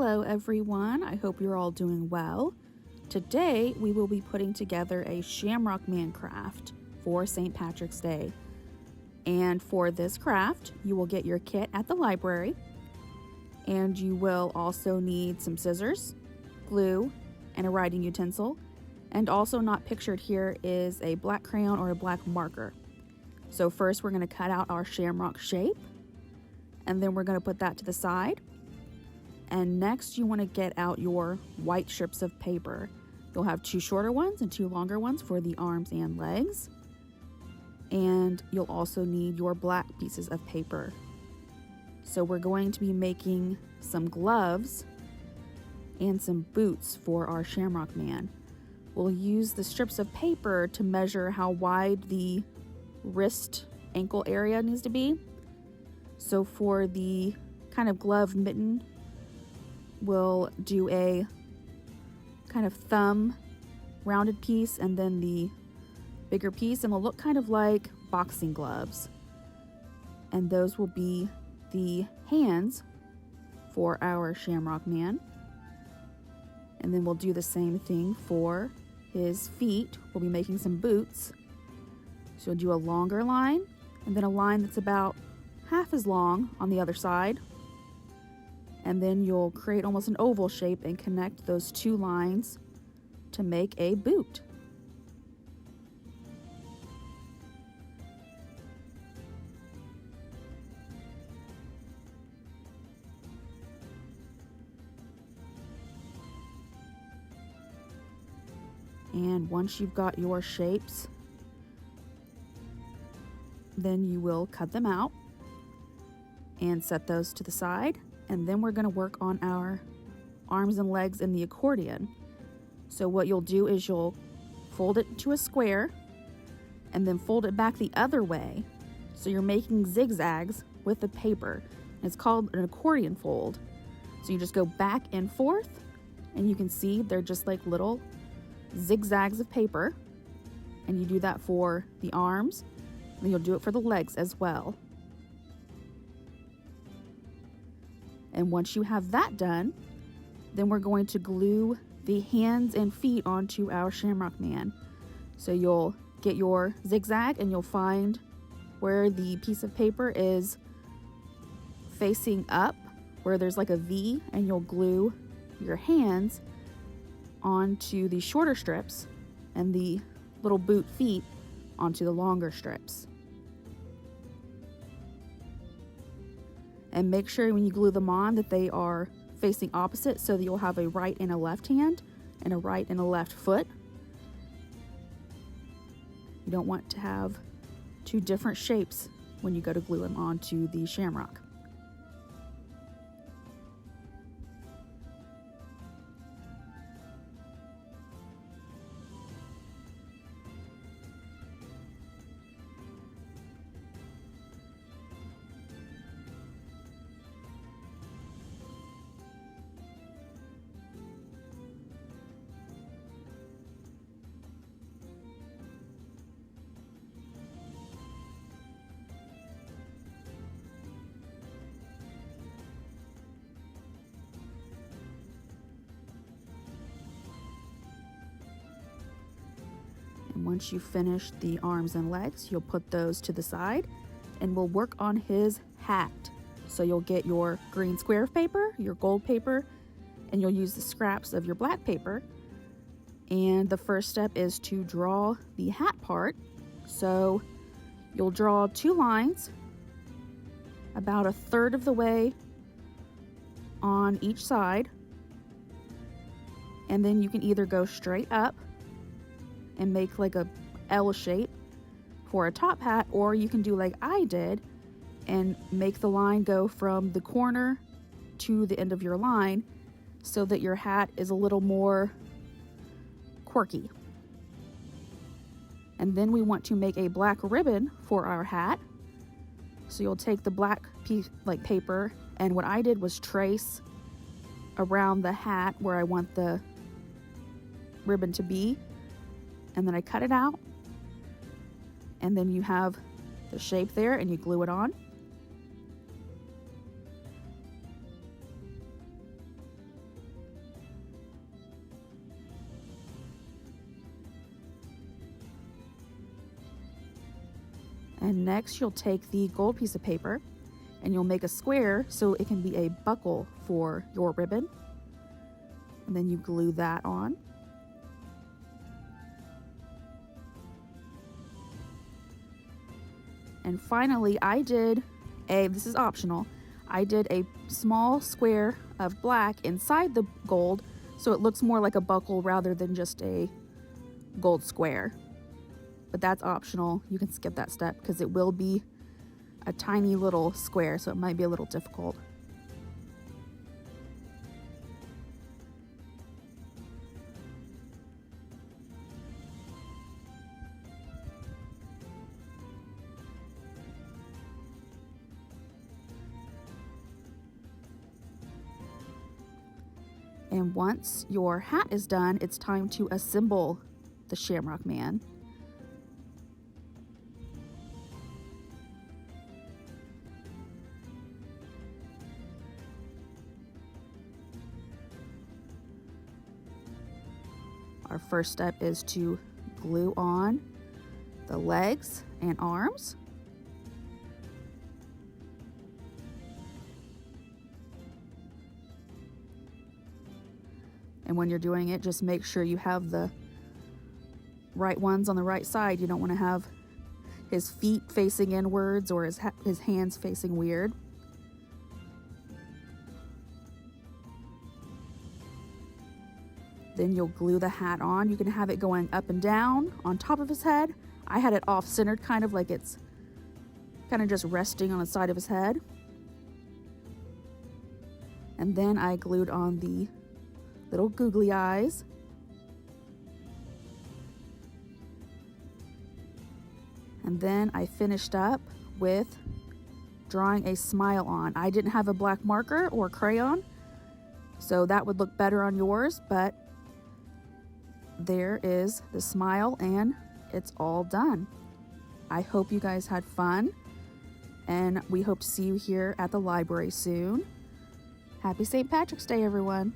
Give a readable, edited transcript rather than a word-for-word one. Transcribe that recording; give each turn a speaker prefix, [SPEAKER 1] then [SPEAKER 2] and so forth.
[SPEAKER 1] Hello everyone, I hope you're all doing well. Today we will be putting together a Shamrock Man craft for St. Patrick's Day. And for this craft, you will get your kit at the library, and you will also need some scissors, glue, and a writing utensil. And also not pictured here is a black crayon or a black marker. So first we're going to cut out our shamrock shape, and then we're going to put that to the side. And next you want to get out your white strips of paper. You'll have two shorter ones and two longer ones for the arms and legs. And you'll also need your black pieces of paper. So we're going to be making some gloves and some boots for our Shamrock Man. We'll use the strips of paper to measure how wide the wrist ankle area needs to be. So for the kind of glove mitten, we'll do a kind of thumb rounded piece and then the bigger piece, and they'll look kind of like boxing gloves. And those will be the hands for our Shamrock Man. And then we'll do the same thing for his feet. We'll be making some boots. So we'll do a longer line and then a line that's about half as long on the other side. And then you'll create almost an oval shape and connect those two lines to make a boot. And once you've got your shapes, then you will cut them out and set those to the side. And then we're going to work on our arms and legs in the accordion. So what you'll do is you'll fold it to a square and then fold it back the other way. So you're making zigzags with the paper. It's called an accordion fold. So you just go back and forth, and you can see they're just like little zigzags of paper. And you do that for the arms, and you'll do it for the legs as well. And once you have that done, then we're going to glue the hands and feet onto our Shamrock Man. So you'll get your zigzag and you'll find where the piece of paper is facing up, where there's like a V, and you'll glue your hands onto the shorter strips and the little boot feet onto the longer strips. And make sure when you glue them on that they are facing opposite, so that you'll have a right and a left hand and a right and a left foot. You don't want to have two different shapes when you go to glue them onto the shamrock. And once you finish the arms and legs, you'll put those to the side, and we'll work on his hat. So you'll get your green square of paper, your gold paper, and you'll use the scraps of your black paper. And the first step is to draw the hat part. So you'll draw two lines about a third of the way on each side. And then you can either go straight up and make like a L shape for a top hat, or you can do like I did and make the line go from the corner to the end of your line so that your hat is a little more quirky. And then we want to make a black ribbon for our hat. So you'll take the black piece like paper, and what I did was trace around the hat where I want the ribbon to be, and then I cut it out, and then you have the shape there and you glue it on. And next you'll take the gold piece of paper and you'll make a square so it can be a buckle for your ribbon. And then you glue that on. And finally, this is optional, I did a small square of black inside the gold so it looks more like a buckle rather than just a gold square. But that's optional. You can skip that step because it will be a tiny little square, so it might be a little difficult. And once your hat is done, it's time to assemble the Shamrock Man. Our first step is to glue on the legs and arms. And when you're doing it, just make sure you have the right ones on the right side. You don't want to have his feet facing inwards or his hands facing weird. Then you'll glue the hat on. You can have it going up and down on top of his head. I had it off-centered, kind of like it's kind of just resting on the side of his head. And then I glued on the little googly eyes. And then I finished up with drawing a smile on. I didn't have a black marker or crayon, so that would look better on yours, but there is the smile and it's all done. I hope you guys had fun, and we hope to see you here at the library soon. Happy St. Patrick's Day, everyone.